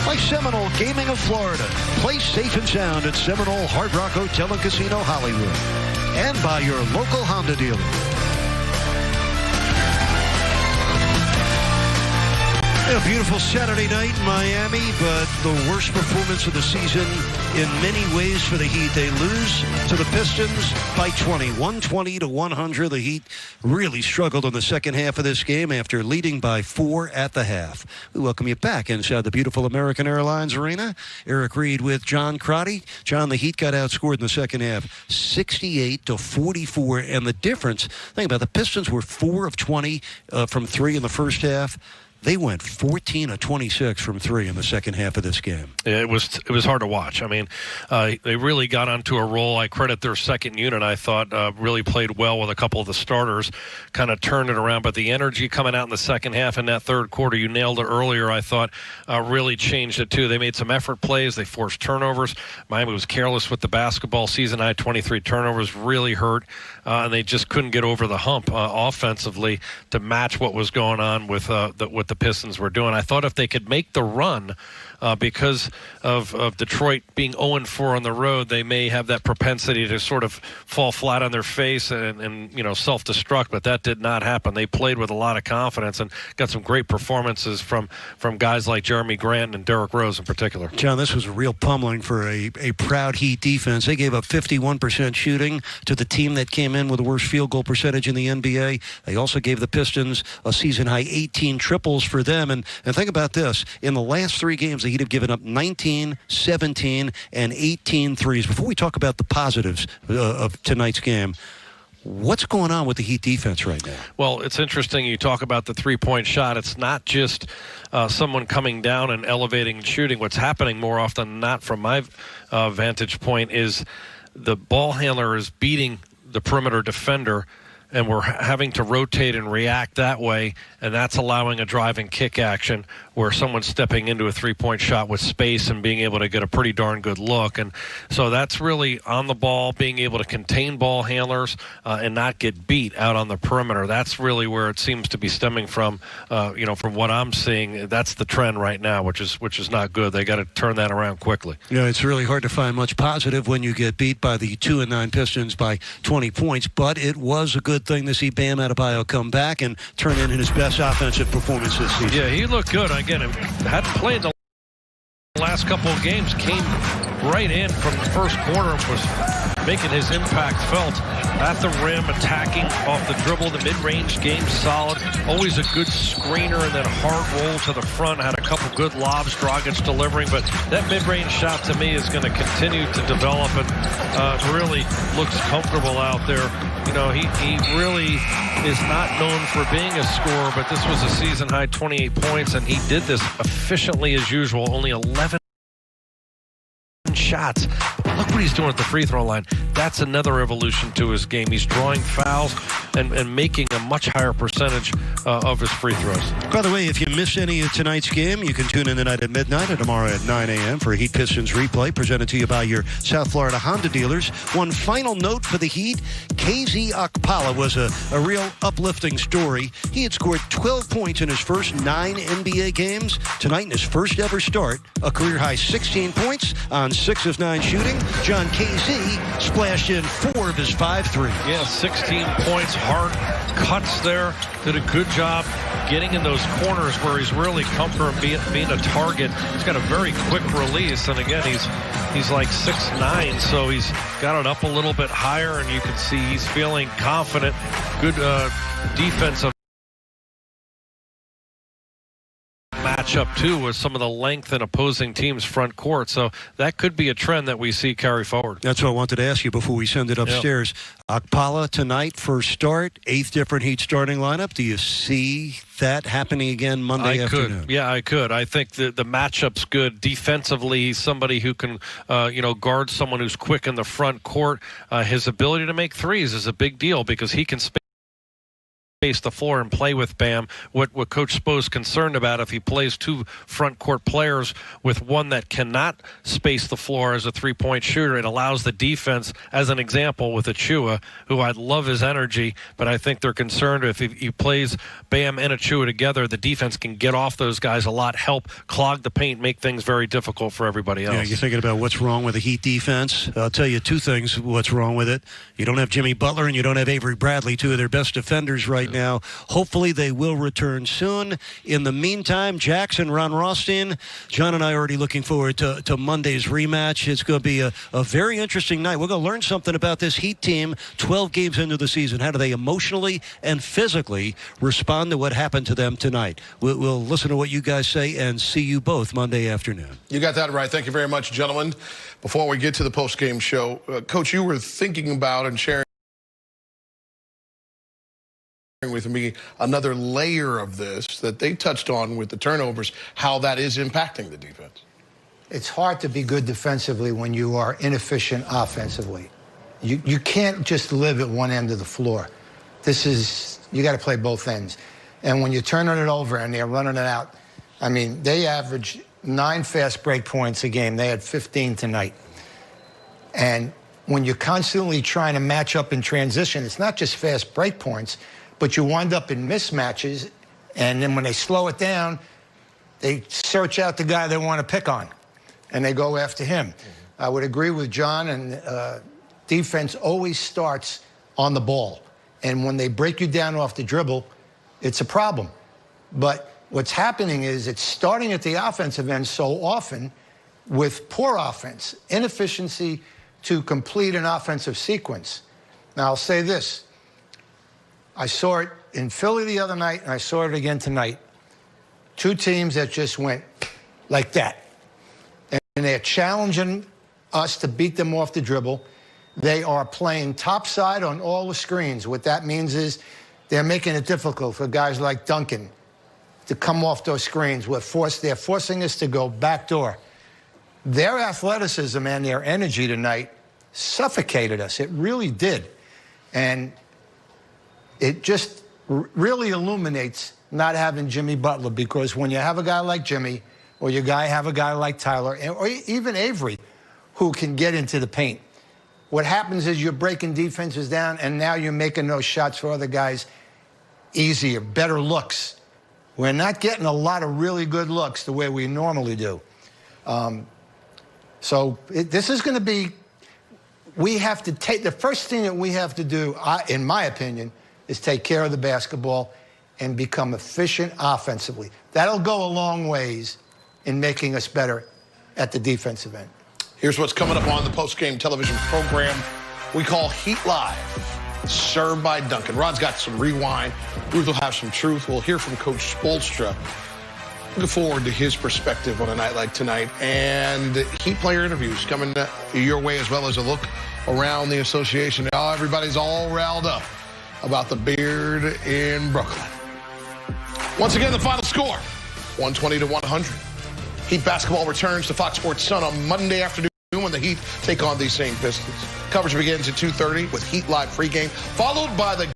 by Seminole Gaming of Florida. Play safe and sound at Seminole Hard Rock Hotel and Casino Hollywood. And by your local Honda dealer. A beautiful Saturday night in Miami, but the worst performance of the season in many ways for the Heat. They lose to the Pistons by 20, 120-100. The Heat really struggled in the second half of this game after leading by 4 at the half. We welcome you back inside the beautiful American Airlines Arena. Eric Reed with John Crotty. John, the Heat got outscored in the second half, 68-44, and the difference, think about it, the Pistons were 4 of 20 from 3 in the first half. They went 14 of 26 from 3 in the second half of this game. It was hard to watch. I mean, they really got onto a roll. I credit their second unit, I thought, really played well with a couple of the starters, kind of turned it around. But the energy coming out in the second half in that third quarter, you nailed it earlier, I thought, really changed it too. They made some effort plays. They forced turnovers. Miami was careless with the basketball. Season high 23 turnovers really hurt. And they just couldn't get over the hump offensively to match what was going on with the Pistons were doing. I thought if they could make the run because of Detroit being 0-4 on the road, they may have that propensity to sort of fall flat on their face and self-destruct, but that did not happen. They played with a lot of confidence and got some great performances from guys like Jeremy Grant and Derrick Rose in particular. John, this was a real pummeling for a proud Heat defense. They gave up 51% shooting to the team that came in with the worst field goal percentage in the NBA. They also gave the Pistons a season-high 18 triples for them. And think about this. In the last 3 games, the Heat have given up 19, 17, and 18 threes. Before we talk about the positives of tonight's game, what's going on with the Heat defense right now? Well, it's interesting you talk about the three-point shot. It's not just someone coming down and elevating and shooting. What's happening more often than not from my vantage point is the ball handler is beating the perimeter defender, and we're having to rotate and react that way, and that's allowing a drive and kick action where someone's stepping into a three-point shot with space and being able to get a pretty darn good look. And so that's really on the ball, being able to contain ball handlers and not get beat out on the perimeter. That's really where it seems to be stemming from, from what I'm seeing. That's the trend right now, which is not good. They got to turn that around quickly. Yeah, it's really hard to find much positive when you get beat by the 2-9 Pistons by 20 points, but it was a good thing to see Bam Adebayo come back and turn in his best offensive performance this season. Yeah, he looked good. Again, hadn't played the last couple of games, came right in from the first quarter and was making his impact felt at the rim, attacking off the dribble. The mid-range game solid, always a good screener, and then hard roll to the front. Had a couple good lobs, Dragic delivering, but that mid-range shot to me is going to continue to develop and really looks comfortable out there. He really is not known for being a scorer, but this was a season-high 28 points, and he did this efficiently as usual, only 11 shots. Look what he's doing at the free throw line. That's another evolution to his game. He's drawing fouls and making a much higher percentage of his free throws. By the way, if you missed any of tonight's game, you can tune in tonight at midnight and tomorrow at 9 a.m. for a Heat Pistons replay presented to you by your South Florida Honda dealers. One final note for the Heat, KZ Okpala was a real uplifting story. He had scored 12 points in his first 9 NBA games. Tonight in his first ever start, a career-high 16 points on 6 of 9 shooting. John KZ splashed in 4 of his 5 threes. Yeah, 16 points, hard cuts there. Did a good job getting in those corners where he's really comfortable being a target. He's got a very quick release, and again, he's like 6'9", so he's got it up a little bit higher, and you can see he's feeling confident. Good defensive matchup too with some of the length in opposing teams' front court, so that could be a trend that we see carry forward. That's what I wanted to ask you before we send it upstairs. Yep. Okpala tonight, first start, 8th different Heat starting lineup. Do you see that happening again Monday afternoon? Yeah, I could. I think the matchup's good. Defensively, he's somebody who can guard someone who's quick in the front court. His ability to make threes is a big deal because he can space space the floor and play with Bam. What Coach Spo's concerned about, if he plays two front court players with one that cannot space the floor as a three-point shooter, it allows the defense, as an example with Achua, who I love his energy, but I think they're concerned if he plays Bam and Achua together, the defense can get off those guys a lot, help clog the paint, make things very difficult for everybody else. Yeah, you're thinking about what's wrong with the Heat defense. I'll tell you two things what's wrong with it. You don't have Jimmy Butler and you don't have Avery Bradley, two of their best defenders right now. Hopefully they will return soon. In the meantime, Jackson, Ron Rothstein, John and I are already looking forward to Monday's rematch. It's going to be a very interesting night. We're going to learn something about this Heat team 12 games into the season. How do they emotionally and physically respond to what happened to them tonight? We'll listen to what you guys say and see you both Monday afternoon. You got that right. Thank you very much, gentlemen. Before we get to the post-game show, Coach, you were thinking about and sharing with me another layer of this that they touched on with the turnovers, how that is impacting the defense. It's hard to be good defensively when you are inefficient offensively. You can't just live at one end of the floor. You got to play both ends. And when you're turning it over and they're running it out, I mean, they average 9 fast break points a game. They had 15 tonight. And when you're constantly trying to match up in transition, it's not just fast break points, but you wind up in mismatches. And then when they slow it down, they search out the guy they want to pick on, and they go after him. I would agree with John, and defense always starts on the ball. And when they break you down off the dribble, it's a problem. But what's happening is it's starting at the offensive end so often with poor offense, inefficiency to complete an offensive sequence. Now, I'll say this. I saw it in Philly the other night, and I saw it again tonight. Two teams that just went like that. And they're challenging us to beat them off the dribble. They are playing topside on all the screens. What that means is they're making it difficult for guys like Duncan to come off those screens. They're forcing us to go backdoor. Their athleticism and their energy tonight suffocated us. It really did. And it just really illuminates not having Jimmy Butler, because when you have a guy like Jimmy, or you have a guy like Tyler, or even Avery, who can get into the paint, what happens is you're breaking defenses down, and now you're making those shots for other guys easier, better looks. We're not getting a lot of really good looks the way we normally do. This is going to be, we have to take, the first thing that we have to do, in my opinion, is take care of the basketball and become efficient offensively. That'll go a long ways in making us better at the defensive end. Here's what's coming up on the post-game television program we call Heat Live, served by Duncan. Rod's got some rewind. Ruth will have some truth. We'll hear from Coach Spoelstra. Looking forward to his perspective on a night like tonight. And Heat player interviews coming your way, as well as a look around the association. Now everybody's all riled up about the beard in Brooklyn. Once again, the final score, 120-100. Heat basketball returns to Fox Sports Sun on Monday afternoon when the Heat take on these same Pistons. Coverage begins at 2:30 with Heat Live pregame, followed by the